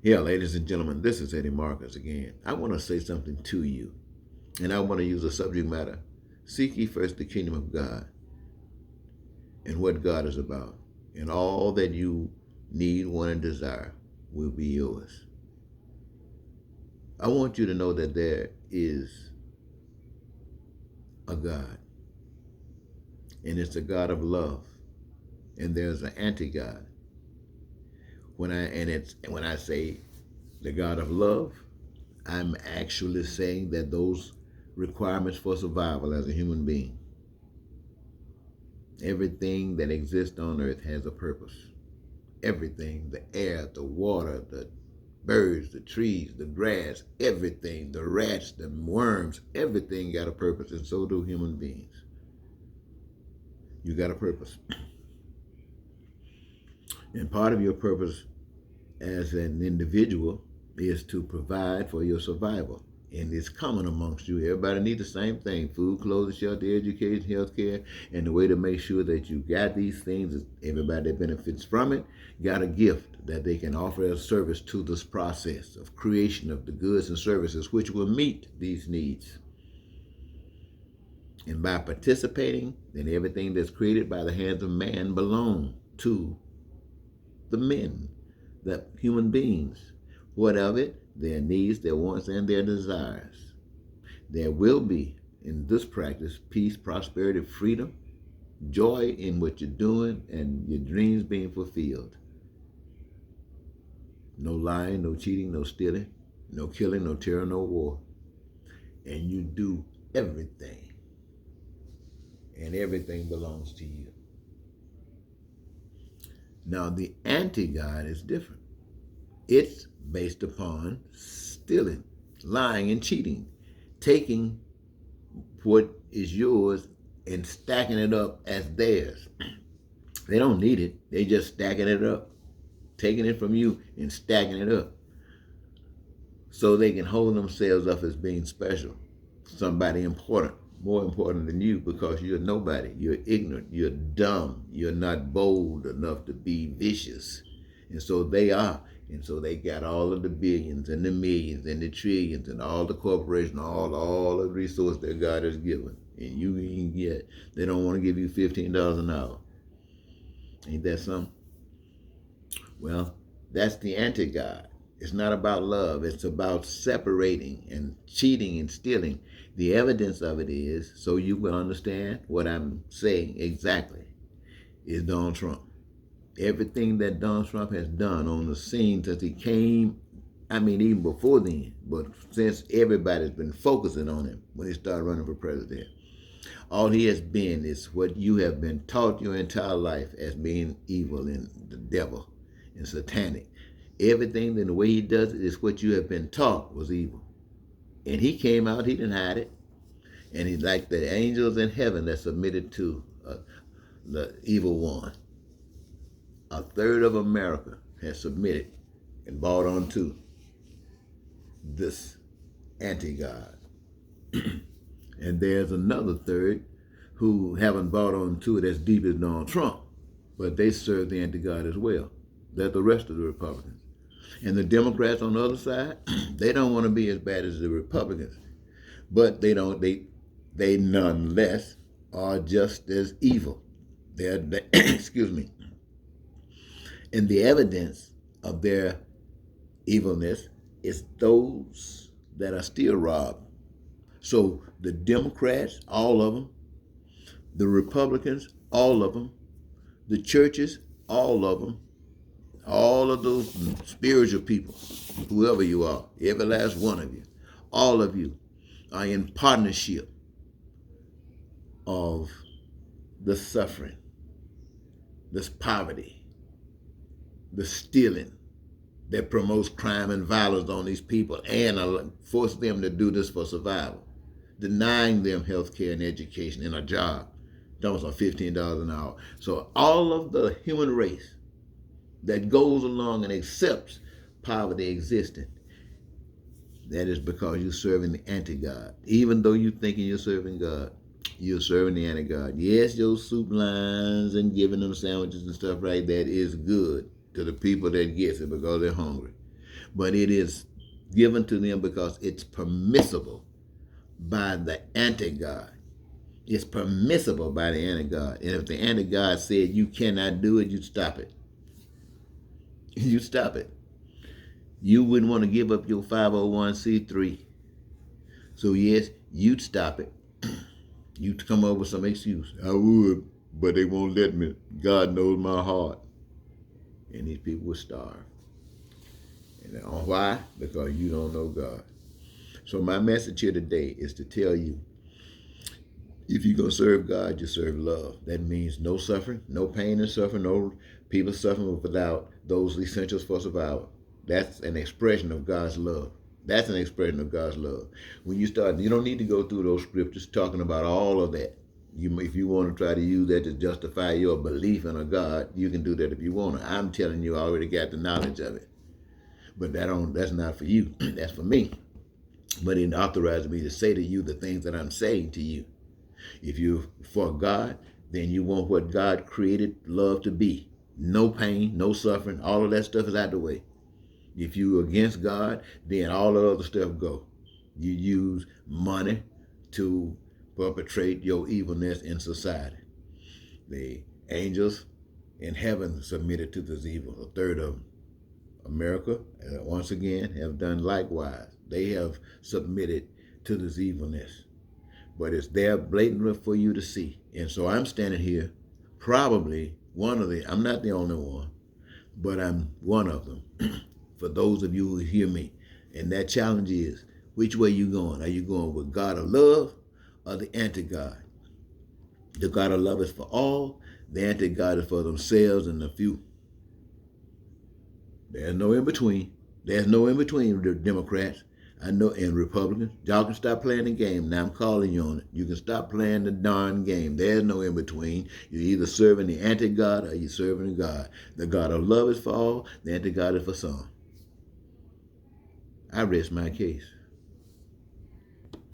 Yeah, ladies and gentlemen, this is Eddie Marcus again. I want to say something to you, and I want to use a subject matter. Seek ye first the kingdom of God and what God is about, and all that you need, want, and desire will be yours. I want you to know that there is a God, and it's a God of love, and there's an anti-God. When I say the God of love, I'm actually saying that those requirements for survival as a human being, everything that exists on earth has a purpose. Everything, the air, the water, the birds, the trees, the grass, everything, the rats, the worms, everything got a purpose, and so do human beings. You got a purpose. And part of your purpose as an individual is to provide for your survival. And it's common amongst you. Everybody needs the same thing: food, clothing, shelter, education, health care. And the way to make sure that you got these things is everybody that benefits from it got a gift that they can offer as service to this process of creation of the goods and services which will meet these needs. And by participating, then everything that's created by the hands of man belong to the men, the human beings. What of it? Their needs, their wants, and their desires. There will be, in this practice, peace, prosperity, freedom, joy in what you're doing, and your dreams being fulfilled. No lying, no cheating, no stealing, no killing, no terror, no war. And you do everything, and everything belongs to you. Now, the anti-God is different. It's based upon stealing, lying, and cheating, taking what is yours and stacking it up as theirs. They don't need it. They just stacking it up, taking it from you and stacking it up so they can hold themselves up as being special, somebody important, more important than you, because you're nobody. You're ignorant. You're dumb. You're not bold enough to be vicious. And so they are. And so they got all of the billions and the millions and the trillions and all the corporations, all the resources that God has given. And you ain't get, they don't want to give you $15 an hour. Ain't that something? Well, that's the anti-God. It's not about love. It's about separating and cheating and stealing. The evidence of it is, so you will understand what I'm saying exactly, is Donald Trump. Everything that Donald Trump has done on the scene since he came, I mean, even before then, but since everybody's been focusing on him when he started running for president, all he has been is what you have been taught your entire life as being evil and the devil and satanic. Everything in the way he does it is what you have been taught was evil. And he came out, he didn't hide it. And he's like the angels in heaven that submitted to the evil one. A third of America has submitted and bought onto this anti-God. And there's another third who haven't bought onto it as deep as Donald Trump, but they serve the anti-God as well. That's the rest of the Republicans. And the Democrats on the other side, they don't want to be as bad as the Republicans, but they nonetheless are just as evil. They're excuse me. And the evidence of their evilness is those that are still robbed. So the Democrats, all of them, the Republicans, all of them, the churches, all of them, all of those spiritual people, whoever you are, every last one of you, all of you are in partnership of the suffering, this poverty, the stealing that promotes crime and violence on these people and force them to do this for survival, denying them health care and education and a job. Those are $15 an hour. So all of the human race that goes along and accepts poverty existing, that is because you're serving the anti-God. Even though you're thinking you're serving God, you're serving the anti-God. Yes, your soup lines and giving them sandwiches and stuff like that is good to the people that gets it because they're hungry. but it is given to them because it's permissible by the anti-God. It's permissible by the anti-God. And if the anti-God said you cannot do it, you stop it. You stop it. You wouldn't want to give up your 501c3. So yes, you'd stop it. You'd come up with some excuse. I would, but they won't let me. God knows my heart. And these people will starve. And why? Because you don't know God. So my message here today is to tell you, if you're going to serve God, you serve love. That means no suffering, no pain and suffering, no people suffering without those essentials for survival. That's an expression of God's love. That's an expression of God's love. When you start, you don't need to go through those scriptures talking about all of that. If you want to try to use that to justify your belief in a God, you can do that if you want to. I'm telling you, I already got the knowledge of it. But that's not for you. That's for me. But it authorizes me to say to you the things that I'm saying to you. If you're for God, then you want what God created love to be. No pain, no suffering, all of that stuff is out the way. If you're against God, then all the other stuff go. You use money to perpetrate your evilness in society. The angels in heaven submitted to this evil. A third of them. America, once again, have done likewise. They have submitted to this evilness. But it's there blatantly for you to see. And so I'm standing here, probably I'm not the only one, but I'm one of them. For those of you who hear me. And that challenge is, which way you going? Are you going with God of love or the anti-God? The God of love is for all. The anti-God is for themselves and the few. There's no in between. There's no in between, the Democrats. I know, and Republicans. Y'all can stop playing the game. Now I'm calling you on it. You can stop playing the darn game. There's no in between. You're either serving the anti-God or you're serving God. The God of love is for all. The anti-God is for some. I rest my case.